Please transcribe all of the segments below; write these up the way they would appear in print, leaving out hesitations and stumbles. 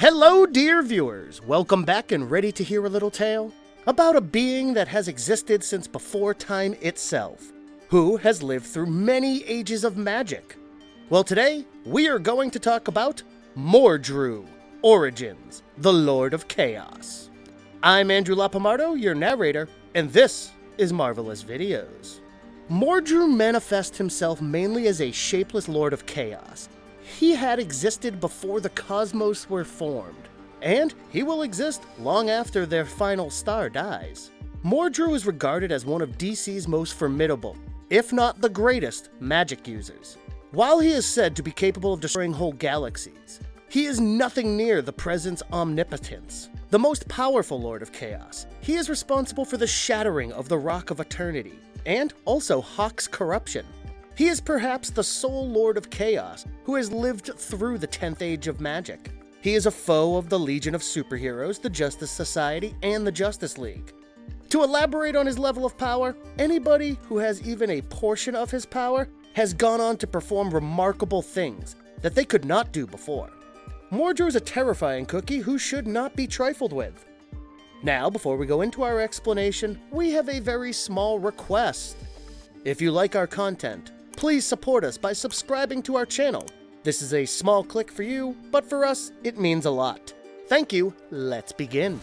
Hello, dear viewers! Welcome back and ready to hear a little tale about a being that has existed since before time itself, who has lived through many ages of magic. Well, today, we are going to talk about Mordru, Origins, the Lord of Chaos. I'm Andrew Lapomardo, your narrator, and this is Marvelous Videos. Mordru manifests himself mainly as a shapeless Lord of Chaos. He had existed before the cosmos were formed, and he will exist long after their final star dies. Mordru is regarded as one of DC's most formidable, if not the greatest, magic users. While he is said to be capable of destroying whole galaxies, he is nothing near the present's omnipotence. The most powerful Lord of Chaos, he is responsible for the shattering of the Rock of Eternity, and also Hawk's corruption. He is perhaps the sole Lord of Chaos who has lived through the 10th Age of Magic. He is a foe of the Legion of Superheroes, the Justice Society, and the Justice League. To elaborate on his level of power, anybody who has even a portion of his power has gone on to perform remarkable things that they could not do before. Mordru is a terrifying cookie who should not be trifled with. Now, before we go into our explanation, we have a very small request. If you like our content, please support us by subscribing to our channel. This is a small click for you, but for us, it means a lot. Thank you. Let's begin.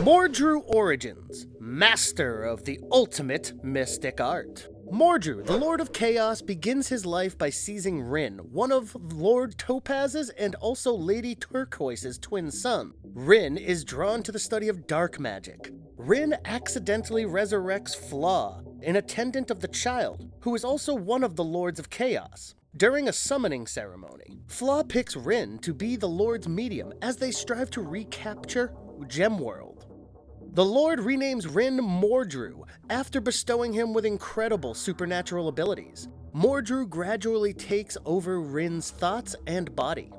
Mordru Origins, master of the ultimate mystic art. Mordru, the Lord of Chaos, begins his life by seizing Rin, one of Lord Topaz's and also Lady Turquoise's twin son. Rin is drawn to the study of dark magic. Rin accidentally resurrects Flaw, an attendant of the child, who is also one of the Lords of Chaos. During a summoning ceremony, Flaw picks Rin to be the Lord's medium as they strive to recapture Gemworld. The Lord renames Rin Mordru after bestowing him with incredible supernatural abilities. Mordru gradually takes over Rin's thoughts and body.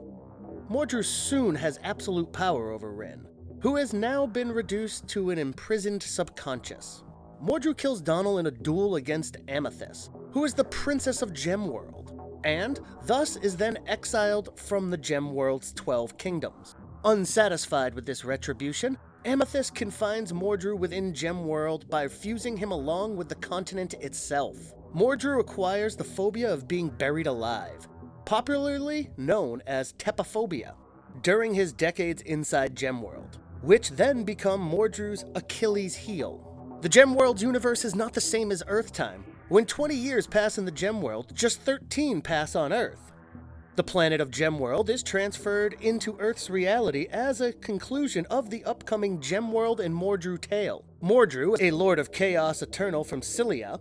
Mordru soon has absolute power over Rin, who has now been reduced to an imprisoned subconscious. Mordru kills Donald in a duel against Amethyst, who is the princess of Gemworld, and thus is then exiled from the Gemworld's 12 kingdoms. Unsatisfied with this retribution, Amethyst confines Mordru within Gemworld by fusing him along with the continent itself. Mordru acquires the phobia of being buried alive, popularly known as tepophobia, during his decades inside Gemworld, which then become Mordru's Achilles heel. The Gemworld universe is not the same as Earth time. When 20 years pass in the Gemworld, just 13 pass on Earth. The planet of Gemworld is transferred into Earth's reality as a conclusion of the upcoming Gemworld and Mordru tale. Mordru, a Lord of Chaos Eternal from Cilia,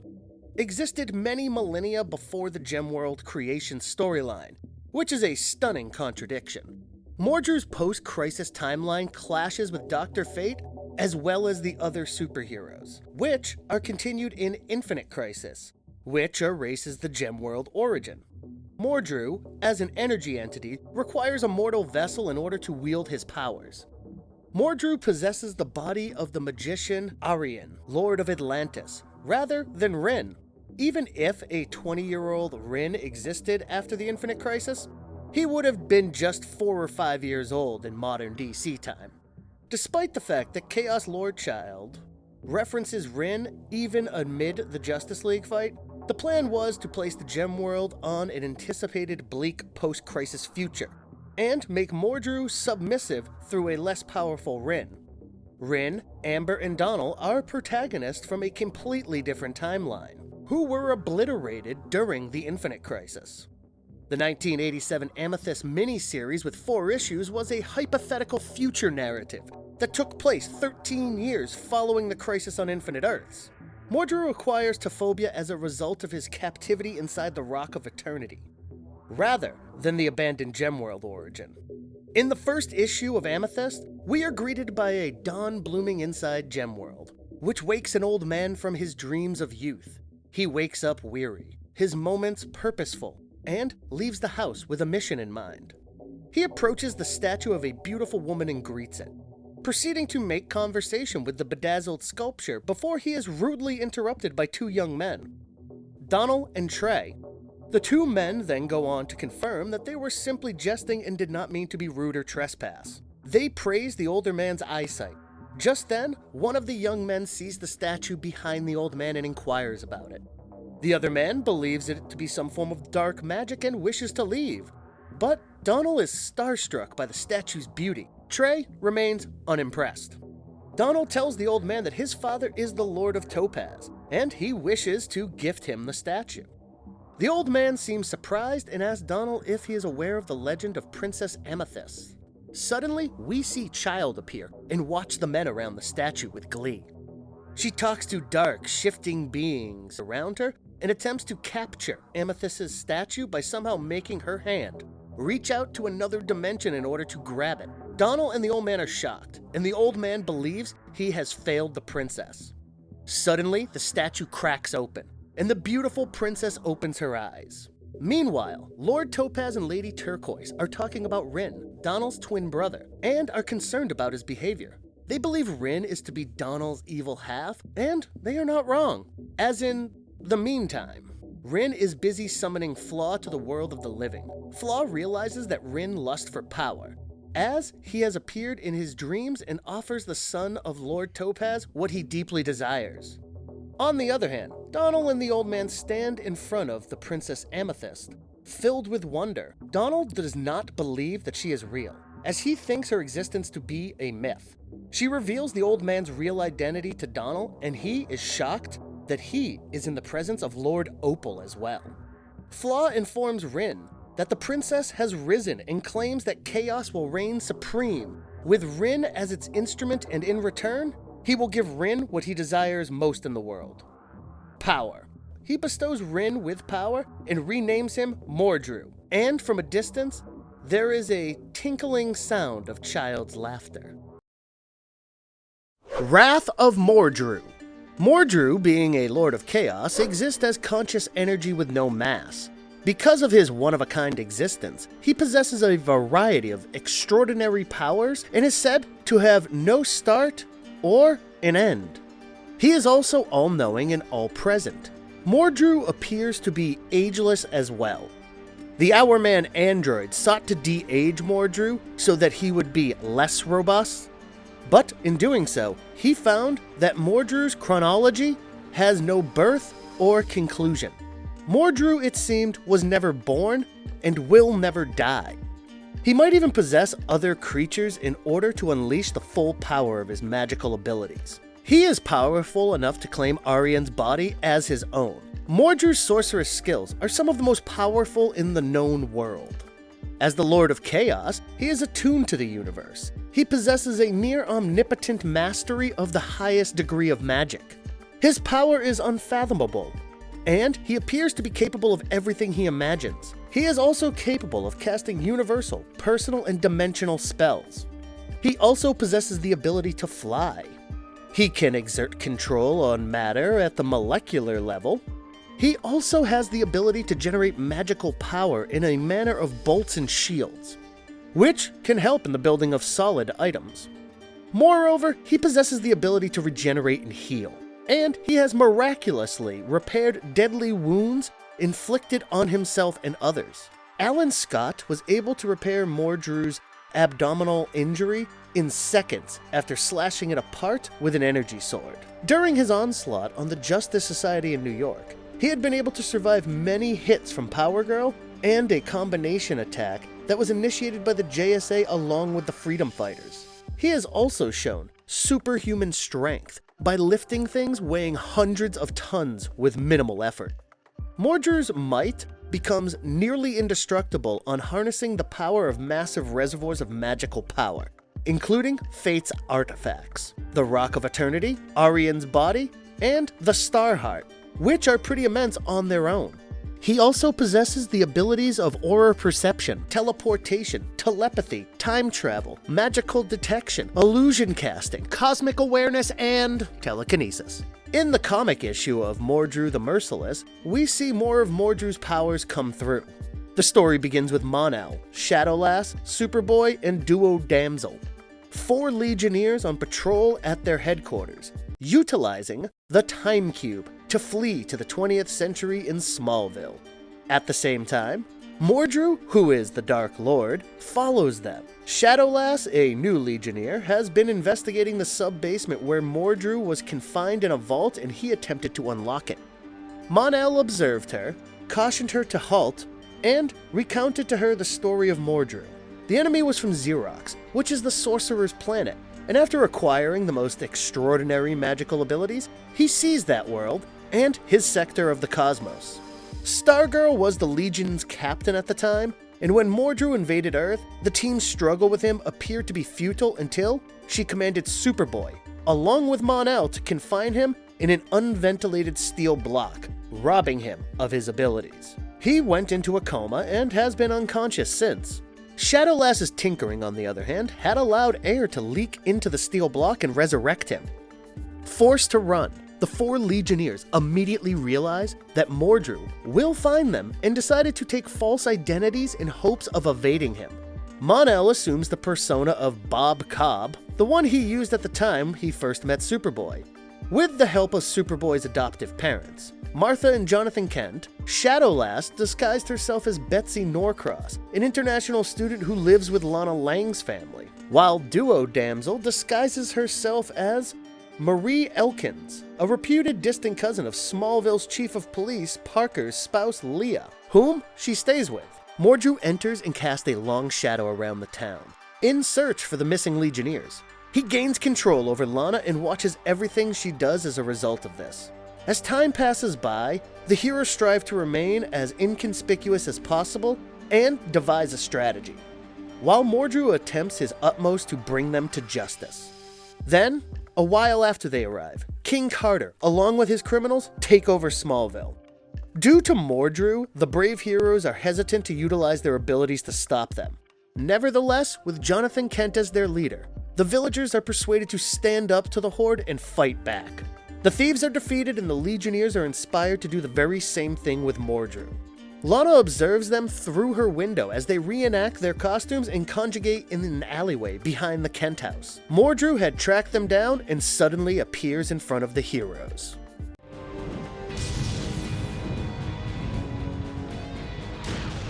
existed many millennia before the Gemworld creation storyline, which is a stunning contradiction. Mordru's post-crisis timeline clashes with Dr. Fate as well as the other superheroes, which are continued in Infinite Crisis, which erases the Gemworld origin. Mordru, as an energy entity, requires a mortal vessel in order to wield his powers. Mordru possesses the body of the magician Arian, Lord of Atlantis, rather than Rin. Even if a 20-year-old Rin existed after the Infinite Crisis, he would have been just 4 or 5 years old in modern DC time. Despite the fact that Chaos Lord Child references Rin even amid the Justice League fight, the plan was to place the Gemworld on an anticipated bleak post-crisis future, and make Mordru submissive through a less powerful Rin. Rin, Amber, and Donald are protagonists from a completely different timeline, who were obliterated during the Infinite Crisis. The 1987 Amethyst miniseries with 4 issues was a hypothetical future narrative that took place 13 years following the Crisis on Infinite Earths. Mordru acquires tepophobia as a result of his captivity inside the Rock of Eternity, rather than the abandoned Gemworld origin. In the first issue of Amethyst, we are greeted by a dawn blooming inside Gemworld, which wakes an old man from his dreams of youth. He wakes up weary, his moments purposeful, and leaves the house with a mission in mind. He approaches the statue of a beautiful woman and greets it, proceeding to make conversation with the bedazzled sculpture before he is rudely interrupted by 2 young men, Donald and Trey. The two men then go on to confirm that they were simply jesting and did not mean to be rude or trespass. They praise the older man's eyesight. Just then, one of the young men sees the statue behind the old man and inquires about it. The other man believes it to be some form of dark magic and wishes to leave. But Donald is starstruck by the statue's beauty. Trey remains unimpressed. Donald tells the old man that his father is the Lord of Topaz, and he wishes to gift him the statue. The old man seems surprised and asks Donald if he is aware of the legend of Princess Amethyst. Suddenly, we see Child appear and watch the men around the statue with glee. She talks to dark, shifting beings around her and attempts to capture Amethyst's statue by somehow making her hand reach out to another dimension in order to grab it. Donald and the old man are shocked, and the old man believes he has failed the princess. Suddenly, the statue cracks open, and the beautiful princess opens her eyes. Meanwhile, Lord Topaz and Lady Turquoise are talking about Rin, Donald's twin brother, and are concerned about his behavior. They believe Rin is to be Donald's evil half, and they are not wrong. As in, the meantime, Rin is busy summoning Flaw to the world of the living. Flaw realizes that Rin lusts for power, as he has appeared in his dreams and offers the son of Lord Topaz what he deeply desires. On the other hand, Donald and the old man stand in front of the Princess Amethyst, filled with wonder. Donald does not believe that she is real, as he thinks her existence to be a myth. She reveals the old man's real identity to Donald, and he is shocked that he is in the presence of Lord Opal as well. Flaw informs Rin that the princess has risen and claims that chaos will reign supreme, with Rin as its instrument, and in return, he will give Rin what he desires most in the world: power. He bestows Rin with power and renames him Mordru, and from a distance, there is a tinkling sound of Child's laughter. Wrath of Mordru. Mordru, being a Lord of Chaos, exists as conscious energy with no mass. Because of his one-of-a-kind existence, he possesses a variety of extraordinary powers and is said to have no start or an end. He is also all-knowing and all-present. Mordru appears to be ageless as well. The Hourman android sought to de-age Mordru so that he would be less robust, but in doing so, he found that Mordru's chronology has no birth or conclusion. Mordru, it seemed, was never born and will never die. He might even possess other creatures in order to unleash the full power of his magical abilities. He is powerful enough to claim Arian's body as his own. Mordru's sorceress skills are some of the most powerful in the known world. As the Lord of Chaos, he is attuned to the universe. He possesses a near omnipotent mastery of the highest degree of magic. His power is unfathomable, and he appears to be capable of everything he imagines. He is also capable of casting universal, personal, and dimensional spells. He also possesses the ability to fly. He can exert control on matter at the molecular level. He also has the ability to generate magical power in a manner of bolts and shields, which can help in the building of solid items. Moreover, he possesses the ability to regenerate and heal, and he has miraculously repaired deadly wounds inflicted on himself and others. Alan Scott was able to repair Mordru's abdominal injury in seconds after slashing it apart with an energy sword. During his onslaught on the Justice Society in New York, he had been able to survive many hits from Power Girl and a combination attack that was initiated by the JSA along with the Freedom Fighters. He has also shown superhuman strength by lifting things weighing hundreds of tons with minimal effort. Mordru's might becomes nearly indestructible on harnessing the power of massive reservoirs of magical power, including Fate's artifacts, the Rock of Eternity, Arian's body, and the Star Heart, which are pretty immense on their own. He also possesses the abilities of aura perception, teleportation, telepathy, time travel, magical detection, illusion casting, cosmic awareness, and telekinesis. In the comic issue of Mordru the Merciless, we see more of Mordru's powers come through. The story begins with Mon-El, Shadowlass, Superboy, and Duo Damsel, 4 Legionnaires on patrol at their headquarters, utilizing the Time Cube to flee to the 20th century in Smallville. At the same time, Mordru, who is the Dark Lord, follows them. Shadowlass, a new Legionnaire, has been investigating the sub-basement where Mordru was confined in a vault and he attempted to unlock it. Mon-El observed her, cautioned her to halt, and recounted to her the story of Mordru. The enemy was from Xerox, which is the sorcerer's planet, and after acquiring the most extraordinary magical abilities, he seized that world and his sector of the cosmos. Stargirl was the Legion's captain at the time, and when Mordru invaded Earth, the team's struggle with him appeared to be futile until she commanded Superboy, along with Mon-El, to confine him in an unventilated steel block, robbing him of his abilities. He went into a coma and has been unconscious since. Shadowlass's tinkering, on the other hand, had allowed air to leak into the steel block and resurrect him. Forced to run, the 4 Legionnaires immediately realize that Mordru will find them and decided to take false identities in hopes of evading him. Mon-El assumes the persona of Bob Cobb, the one he used at the time he first met Superboy. With the help of Superboy's adoptive parents, Martha and Jonathan Kent, Shadowlass disguised herself as Betsy Norcross, an international student who lives with Lana Lang's family, while Duo Damsel disguises herself as Marie Elkins, a reputed distant cousin of Smallville's chief of police, Parker's spouse Leah, whom she stays with. Mordru enters and casts a long shadow around the town, in search for the missing Legionnaires. He gains control over Lana and watches everything she does as a result of this. As time passes by, the heroes strive to remain as inconspicuous as possible and devise a strategy, while Mordru attempts his utmost to bring them to justice. Then, a while after they arrive, King Carter, along with his criminals, take over Smallville. Due to Mordru, the brave heroes are hesitant to utilize their abilities to stop them. Nevertheless, with Jonathan Kent as their leader, the villagers are persuaded to stand up to the Horde and fight back. The thieves are defeated and the Legionnaires are inspired to do the very same thing with Mordru. Lana observes them through her window as they reenact their costumes and conjugate in an alleyway behind the Kent house. Mordru had tracked them down and suddenly appears in front of the heroes.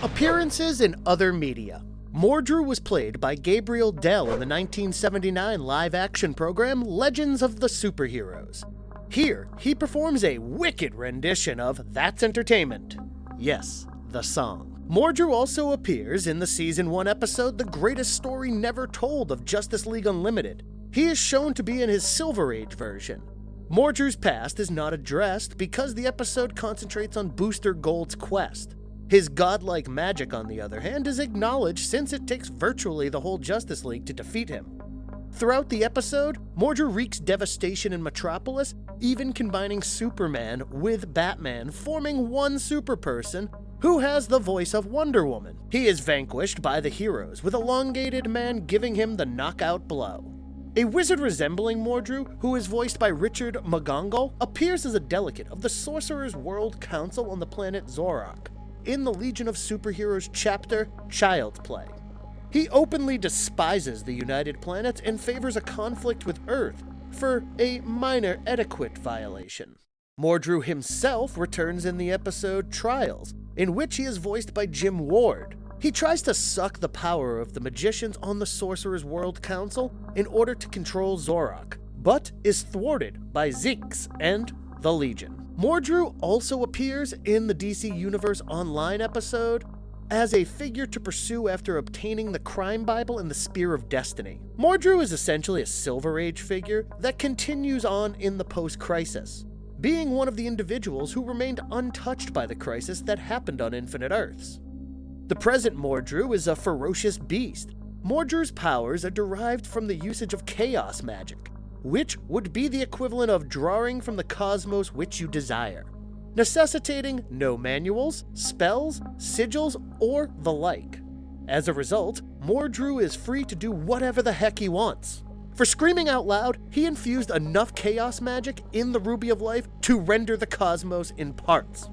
Appearances in other media. Mordru was played by Gabriel Dell in the 1979 live-action program Legends of the Superheroes. Here, he performs a wicked rendition of That's Entertainment. Yes, the song. Mordru also appears in the Season 1 episode The Greatest Story Never Told of Justice League Unlimited. He is shown to be in his Silver Age version. Mordru's past is not addressed because the episode concentrates on Booster Gold's quest. His godlike magic, on the other hand, is acknowledged since it takes virtually the whole Justice League to defeat him. Throughout the episode, Mordru wreaks devastation in Metropolis, even combining Superman with Batman, forming one super person who has the voice of Wonder Woman. He is vanquished by the heroes, with Elongated Man giving him the knockout blow. A wizard resembling Mordru, who is voiced by Richard McGonagall, appears as a delegate of the Sorcerer's World Council on the planet Zorok, in the Legion of Superheroes chapter Child's Play. He openly despises the United Planets and favors a conflict with Earth for a minor etiquette violation. Mordru himself returns in the episode Trials, in which he is voiced by Jim Ward. He tries to suck the power of the magicians on the Sorcerer's World Council in order to control Zorok, but is thwarted by Zix and the Legion. Mordru also appears in the DC Universe Online episode as a figure to pursue after obtaining the Crime Bible and the Spear of Destiny. Mordru is essentially a Silver Age figure that continues on in the post-crisis, being one of the individuals who remained untouched by the crisis that happened on Infinite Earths. The present Mordru is a ferocious beast. Mordru's powers are derived from the usage of chaos magic, which would be the equivalent of drawing from the cosmos which you desire, necessitating no manuals, spells, sigils, or the like. As a result, Mordru is free to do whatever the heck he wants. For screaming out loud, he infused enough chaos magic in the Ruby of Life to render the cosmos in parts,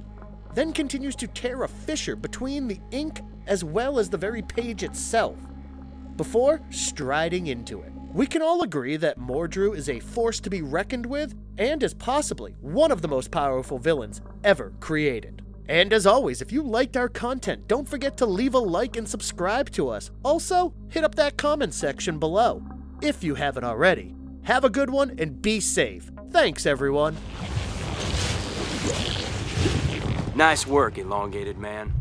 then continues to tear a fissure between the ink as well as the very page itself, before striding into it. We can all agree that Mordru is a force to be reckoned with and is possibly one of the most powerful villains ever created. And as always, if you liked our content, don't forget to leave a like and subscribe to us. Also, hit up that comment section below, if you haven't already. Have a good one and be safe. Thanks, everyone. Nice work, elongated man.